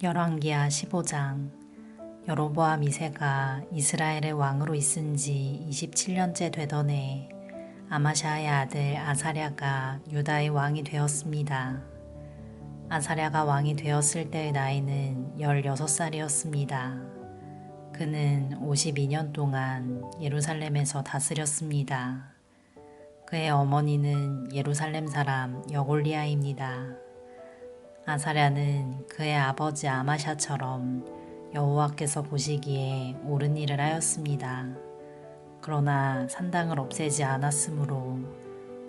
열왕기하 15장. 여로보암 2세가 이스라엘의 왕으로 있은 지 27년째 되던 해 아마샤의 아들 아사랴가 유다의 왕이 되었습니다. 아사랴가 왕이 되었을 때의 나이는 16살이었습니다. 그는 52년 동안 예루살렘에서 다스렸습니다. 그의 어머니는 예루살렘 사람 여골리아입니다. 아사랴는 그의 아버지 아마샤처럼 여호와께서 보시기에 옳은 일을 하였습니다. 그러나 산당을 없애지 않았으므로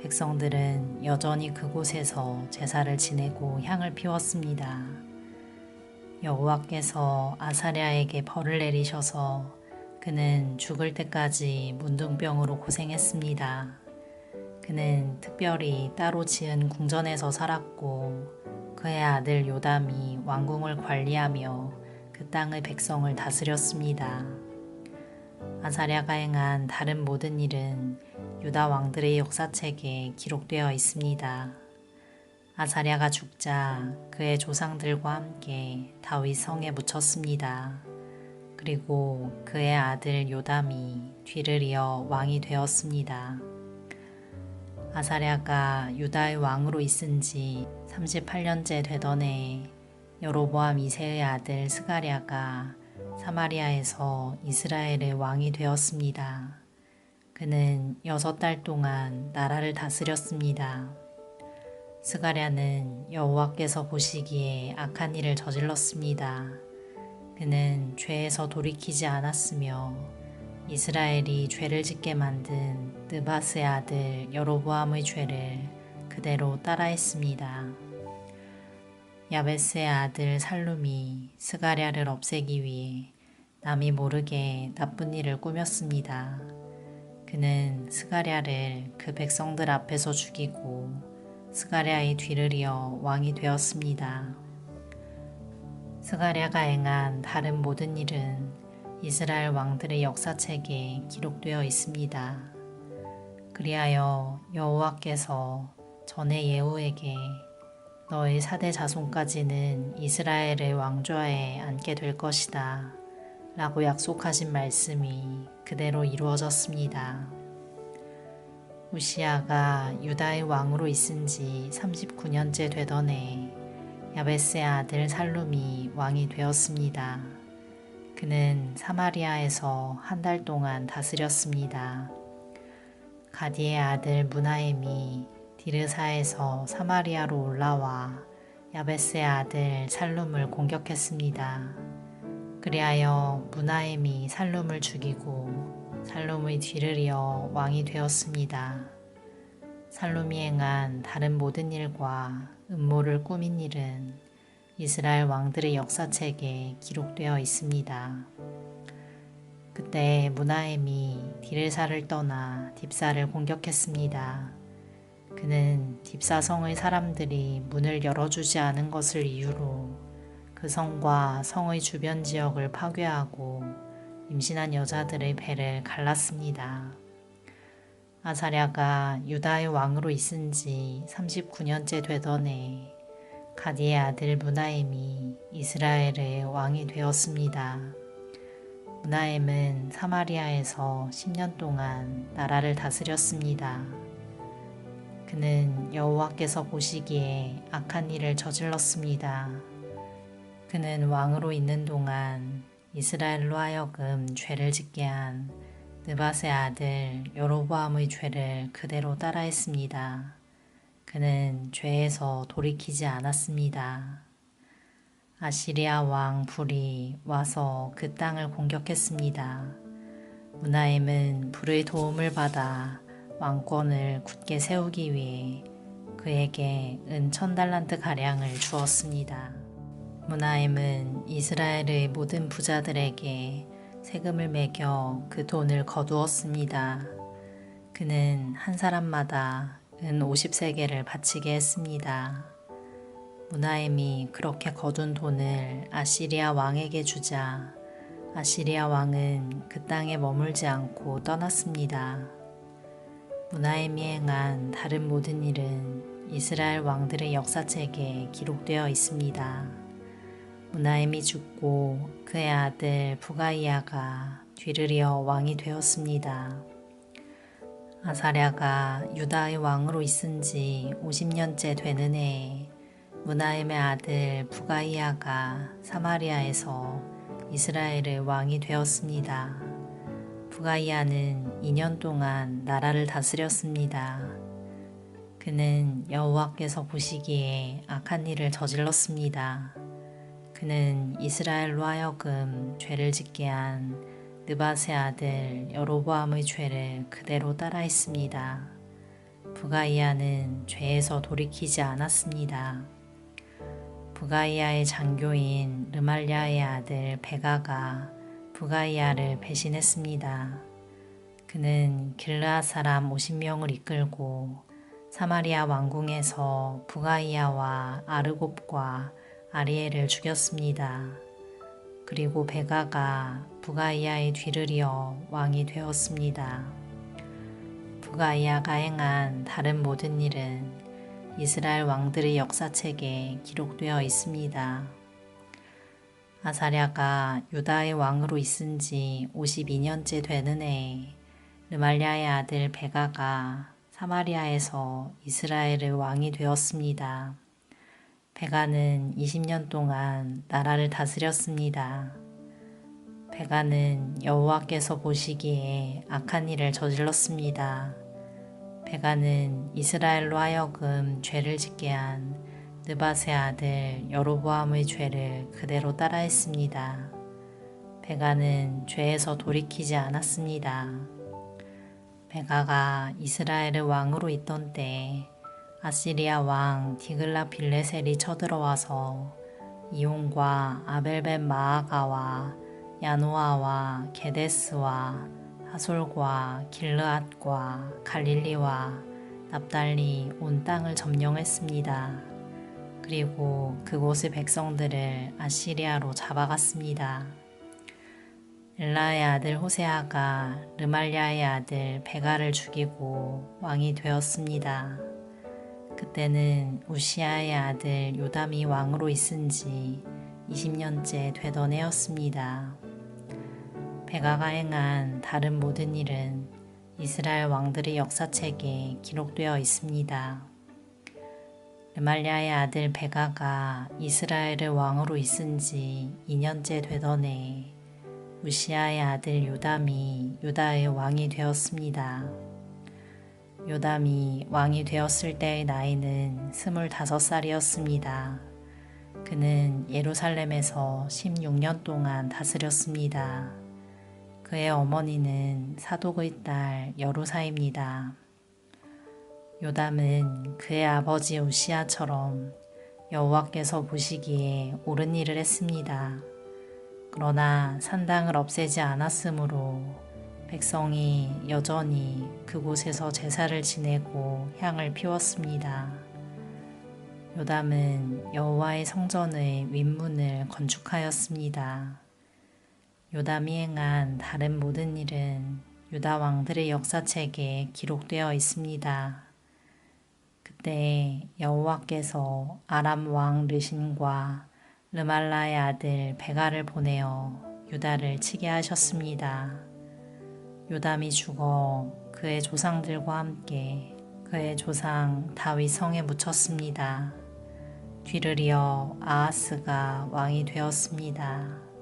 백성들은 여전히 그곳에서 제사를 지내고 향을 피웠습니다. 여호와께서 아사랴에게 벌을 내리셔서 그는 죽을 때까지 문둥병으로 고생했습니다. 그는 특별히 따로 지은 궁전에서 살았고 그의 아들 요담이 왕궁을 관리하며 그 땅의 백성을 다스렸습니다. 아사랴가 행한 다른 모든 일은 유다 왕들의 역사책에 기록되어 있습니다. 아사랴가 죽자 그의 조상들과 함께 다윗 성에 묻혔습니다. 그리고 그의 아들 요담이 뒤를 이어 왕이 되었습니다. 아사랴가 유다의 왕으로 있은 지 38년째 되던 해 여로보암 2세의 아들 스가랴가 사마리아에서 이스라엘의 왕이 되었습니다. 그는 6달 동안 나라를 다스렸습니다. 스가랴는 여호와께서 보시기에 악한 일을 저질렀습니다. 그는 죄에서 돌이키지 않았으며 이스라엘이 죄를 짓게 만든 느바스의 아들 여로보암의 죄를 그대로 따라했습니다. 야베스의 아들 살룸이 스가랴를 없애기 위해 남이 모르게 나쁜 일을 꾸몄습니다. 그는 스가랴를 그 백성들 앞에서 죽이고 스가랴의 뒤를 이어 왕이 되었습니다. 스가랴가 행한 다른 모든 일은 이스라엘 왕들의 역사책에 기록되어 있습니다. 그리하여 여호와께서 전에 예후에게 너의 4대 자손까지는 이스라엘의 왕좌에 앉게 될 것이다 라고 약속하신 말씀이 그대로 이루어졌습니다. 우시야가 유다의 왕으로 있은 지 39년째 되던 해 야베스의 아들 살룸이 왕이 되었습니다. 그는 사마리아에서 한 달 동안 다스렸습니다. 가디의 아들 무나엠이 디르사에서 사마리아로 올라와 야베스의 아들 살룸을 공격했습니다. 그리하여 무나엠이 살룸을 죽이고 살룸의 뒤를 이어 왕이 되었습니다. 살룸이 행한 다른 모든 일과 음모를 꾸민 일은 이스라엘 왕들의 역사책에 기록되어 있습니다. 그때 무나엠이 디르사를 떠나 딥사를 공격했습니다. 그는 딥사 성의 사람들이 문을 열어주지 않은 것을 이유로 그 성과 성의 주변 지역을 파괴하고 임신한 여자들의 배를 갈랐습니다. 아사랴가 유다의 왕으로 있은 지 39년째 되던 해 가디의 아들 무나엠이 이스라엘의 왕이 되었습니다. 무나엠은 사마리아에서 10년 동안 나라를 다스렸습니다. 그는 여호와께서 보시기에 악한 일을 저질렀습니다. 그는 왕으로 있는 동안 이스라엘로 하여금 죄를 짓게 한 느밧의 아들 여로보암의 죄를 그대로 따라했습니다. 그는 죄에서 돌이키지 않았습니다. 아시리아 왕 불이 와서 그 땅을 공격했습니다. 무나엠은 불의 도움을 받아 왕권을 굳게 세우기 위해 그에게 은 1000달란트 가량을 주었습니다. 무나엠은 이스라엘의 모든 부자들에게 세금을 매겨 그 돈을 거두었습니다. 그는 한 사람마다 은 50세겔을 바치게 했습니다. 무나엠이 그렇게 거둔 돈을 아시리아 왕에게 주자 아시리아 왕은 그 땅에 머물지 않고 떠났습니다. 무나엠이 행한 다른 모든 일은 이스라엘 왕들의 역사책에 기록되어 있습니다. 무나임이 죽고 그의 아들 부가이아가 뒤를 이어 왕이 되었습니다. 아사랴가 유다의 왕으로 있은 지 50년째 되는 해에 무나임의 아들 부가이아가 사마리아에서 이스라엘의 왕이 되었습니다. 부가이아는 2년 동안 나라를 다스렸습니다. 그는 여호와께서 보시기에 악한 일을 저질렀습니다. 그는 이스라엘로 하여금 죄를 짓게 한 느밧의 아들 여로보암의 죄를 그대로 따라했습니다. 부가이아는 죄에서 돌이키지 않았습니다. 부가이아의 장교인 르말랴의 아들 베가가 부가이아를 배신했습니다. 그는 길르앗 사람 50명을 이끌고 사마리아 왕궁에서 부가이아와 아르곱과 아리엘을 죽였습니다. 그리고 베가가 부가이아의 뒤를 이어 왕이 되었습니다. 부가이아가 행한 다른 모든 일은 이스라엘 왕들의 역사책에 기록되어 있습니다. 아사랴가 유다의 왕으로 있은 지 52년째 되는 해에 르말랴의 아들 베가가 사마리아에서 이스라엘의 왕이 되었습니다. 베가는 20년 동안 나라를 다스렸습니다. 베가는 여호와께서 보시기에 악한 일을 저질렀습니다. 베가는 이스라엘로 하여금 죄를 짓게 한 느밧의 아들 여로보암의 죄를 그대로 따라했습니다. 베가는 죄에서 돌이키지 않았습니다. 베가가 이스라엘의 왕으로 있던 때에 아시리아 왕 디글라빌레셀이 쳐들어와서 이온과 아벨벳 마아가와 야노아와 게데스와 하솔과 길르앗과 갈릴리와 납달리 온 땅을 점령했습니다. 그리고 그곳의 백성들을 아시리아로 잡아갔습니다. 엘라의 아들 호세아가 르말랴의 아들 베가를 죽이고 왕이 되었습니다. 그때는 우시아의 아들 요담이 왕으로 있은 지 20년째 되던 해였습니다. 베가가 행한 다른 모든 일은 이스라엘 왕들의 역사책에 기록되어 있습니다. 르말랴의 아들 베가가 이스라엘의 왕으로 있은 지 2년째 되던 해에 우시아의 아들 요담이 유다의 왕이 되었습니다. 요담이 왕이 되었을 때의 나이는 25살이었습니다. 그는 예루살렘에서 16년 동안 다스렸습니다. 그의 어머니는 사독의 딸 여루사입니다. 요담은 그의 아버지 우시아처럼 여호와께서 보시기에 옳은 일을 했습니다. 그러나 산당을 없애지 않았으므로 백성이 여전히 그곳에서 제사를 지내고 향을 피웠습니다. 요담은 여호와의 성전의 윗문을 건축하였습니다. 요담이 행한 다른 모든 일은 유다 왕들의 역사책에 기록되어 있습니다. 그때 여호와께서 아람 왕 르신과 르말라의 아들 베가를 보내어 유다를 치게 하셨습니다. 요담이 죽어 그의 조상들과 함께 그의 조상 다윗 성에 묻혔습니다. 뒤를 이어 아하스가 왕이 되었습니다.